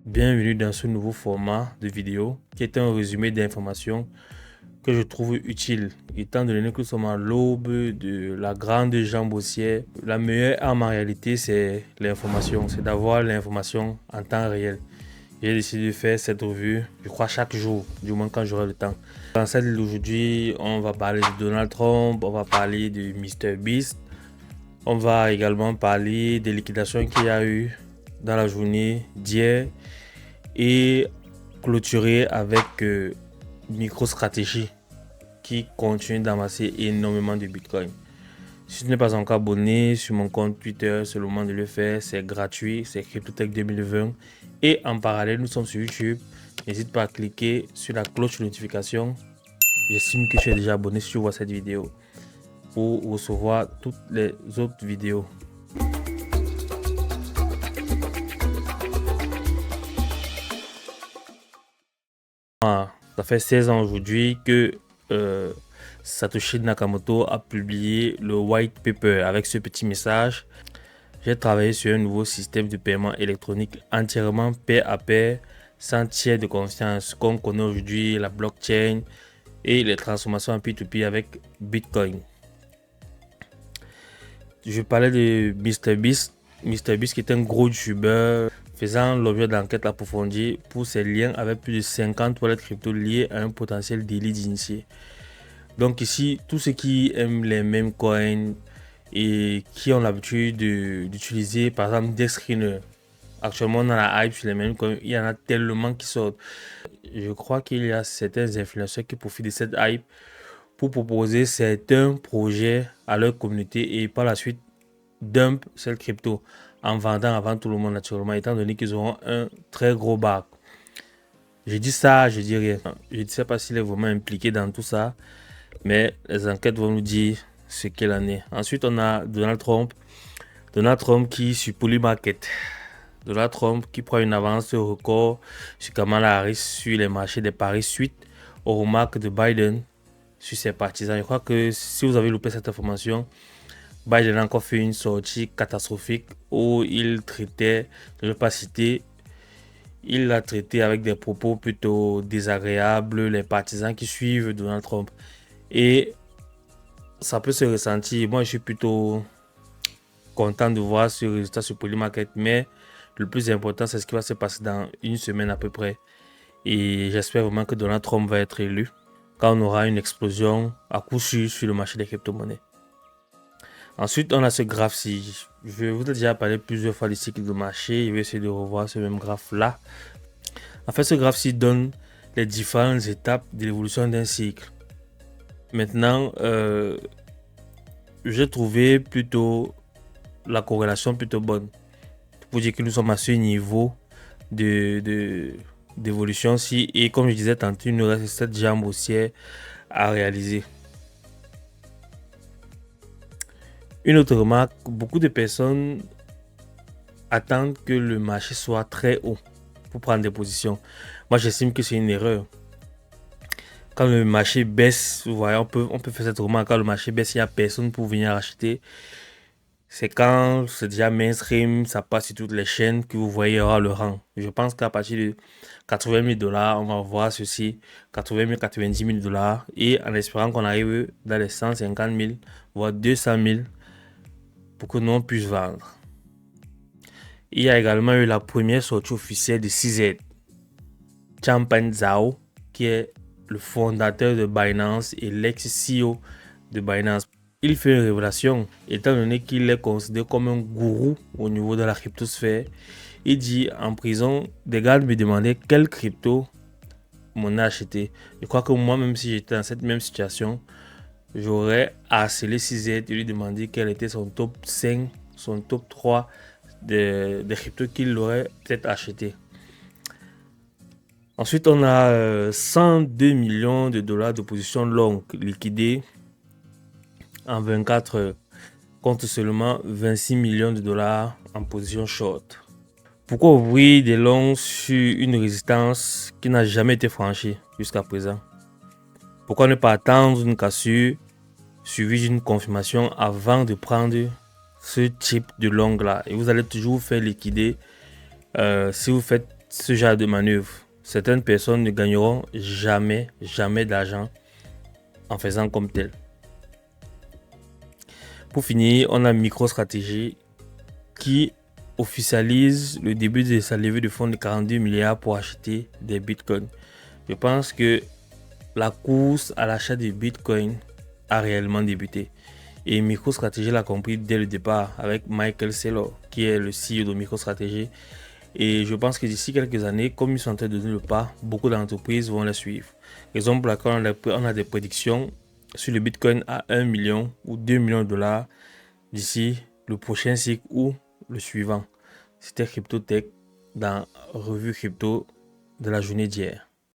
Bienvenue dans ce nouveau format de vidéo qui est un résumé d'informations que je trouve utile. Étant donné que nous sommes à l'aube de la grande jambe haussière, la meilleure arme en réalité c'est l'information, c'est d'avoir l'information en temps réel. J'ai décidé de faire cette revue, je crois chaque jour, du moins quand j'aurai le temps. Dans celle d'aujourd'hui, on va parler de Donald Trump, on va parler de MrBeast, on va également parler des liquidations qu'il y a eu dans la journée d'hier et clôturer avec MicroStrategy qui continue d'amasser énormément de Bitcoin. Si tu n'es pas encore abonné sur mon compte Twitter, c'est le moment de le faire. C'est gratuit, c'est CryptoTech 2020. Et en parallèle, nous sommes sur YouTube. N'hésite pas à cliquer sur la cloche de notification. J'estime que tu es déjà abonné si tu vois cette vidéo pour recevoir toutes les autres vidéos. Ça fait 16 ans aujourd'hui que Satoshi Nakamoto a publié le white paper avec ce petit message. J'ai travaillé sur un nouveau système de paiement électronique entièrement pair à pair, sans tiers de confiance, comme on connaît aujourd'hui la blockchain et les transformations en P2P avec Bitcoin. Je parlais de MrBeast. MrBeast qui est un gros youtubeur faisant l'objet d'enquêtes approfondies pour ses liens avec plus de 50 wallets crypto liés à un potentiel délit d'initié. Donc ici, tous ceux qui aiment les mêmes coins et qui ont l'habitude d'utiliser par exemple des screeners. Actuellement, dans la hype sur les mêmes coins, il y en a tellement qui sortent. Je crois qu'il y a certains influenceurs qui profitent de cette hype pour proposer certains projets à leur communauté et par la suite dump cette crypto en vendant avant tout le monde naturellement, étant donné qu'ils auront un très gros bac. Je dis ça, je dis rien. Je ne sais pas s'il est vraiment impliqué dans tout ça, mais les enquêtes vont nous dire ce qu'il en est. Ensuite, on a Donald Trump. Donald Trump qui sur Polymarket. Donald Trump qui prend une avance record sur Kamala Harris sur les marchés des paris suite aux remarques de Biden sur ses partisans. Je crois que si vous avez loupé cette information, Biden a encore fait une sortie catastrophique où il traitait, je ne vais pas citer, il a traité avec des propos plutôt désagréables les partisans qui suivent Donald Trump. Et ça peut se ressentir. Moi, je suis plutôt content de voir ce résultat sur Polymarket, mais le plus important, c'est ce qui va se passer dans une semaine à peu près. Et j'espère vraiment que Donald Trump va être élu quand on aura une explosion à coup sûr sur le marché des crypto-monnaies. Ensuite, on a ce graphe-ci. Je vous ai déjà parlé plusieurs fois du cycle de marché. Je vais essayer de revoir ce même graphe-là. En fait, ce graphe-ci donne les différentes étapes de l'évolution d'un cycle. Maintenant, j'ai trouvé plutôt la corrélation plutôt bonne. Pour dire que nous sommes à ce niveau d'évolution ci et comme je disais tantôt, il nous reste cette jambe haussière à réaliser. Une autre remarque, beaucoup de personnes attendent que le marché soit très haut pour prendre des positions. Moi, j'estime que c'est une erreur. Quand le marché baisse, vous voyez, on peut faire cette remarque. Quand le marché baisse, il n'y a personne pour venir acheter. C'est quand c'est déjà mainstream, ça passe sur toutes les chaînes que vous voyez aura le rang. Je pense qu'à partir de 80 000 $, on va voir ceci, 80 000, 90 000 $, et en espérant qu'on arrive dans les 150 000, voire 200 000 pour que nous on puisse vendre. Il y a également eu la première sortie officielle de CZ, Changpeng Zhao, qui est le fondateur de Binance et l'ex-CEO de Binance. Il fait une révélation, étant donné qu'il est considéré comme un gourou au niveau de la cryptosphère. Il dit en prison, des gars me demandaient quelle crypto m'en a acheté. Je crois que moi, même si j'étais dans cette même situation, j'aurais harcelé CZ et lui demandé quel était son top 5, son top 3 des cryptos qu'il aurait peut-être acheté. Ensuite, on a 102 millions de dollars de position longue liquidées en 24 heures, contre seulement 26 millions de dollars en position short. Pourquoi ouvrir des longs sur une résistance qui n'a jamais été franchie jusqu'à présent? Pourquoi ne pas attendre une cassure suivie d'une confirmation avant de prendre ce type de long là? Et vous allez toujours faire liquider si vous faites ce genre de manœuvre. Certaines personnes ne gagneront jamais d'argent en faisant comme tel. Pour finir, on a MicroStrategy qui officialise le début de sa levée de fonds de 42 milliards pour acheter des bitcoins. Je pense que la course à l'achat de bitcoins a réellement débuté. Et MicroStrategy l'a compris dès le départ avec Michael Saylor, qui est le CEO de MicroStrategy. Et je pense que d'ici quelques années, comme ils sont en train de donner le pas, beaucoup d'entreprises vont les suivre. Raison pour laquelle on a des prédictions sur le Bitcoin à 1 million ou 2 millions de dollars d'ici le prochain cycle ou le suivant. C'était CryptoTech dans Revue Crypto de la journée d'hier.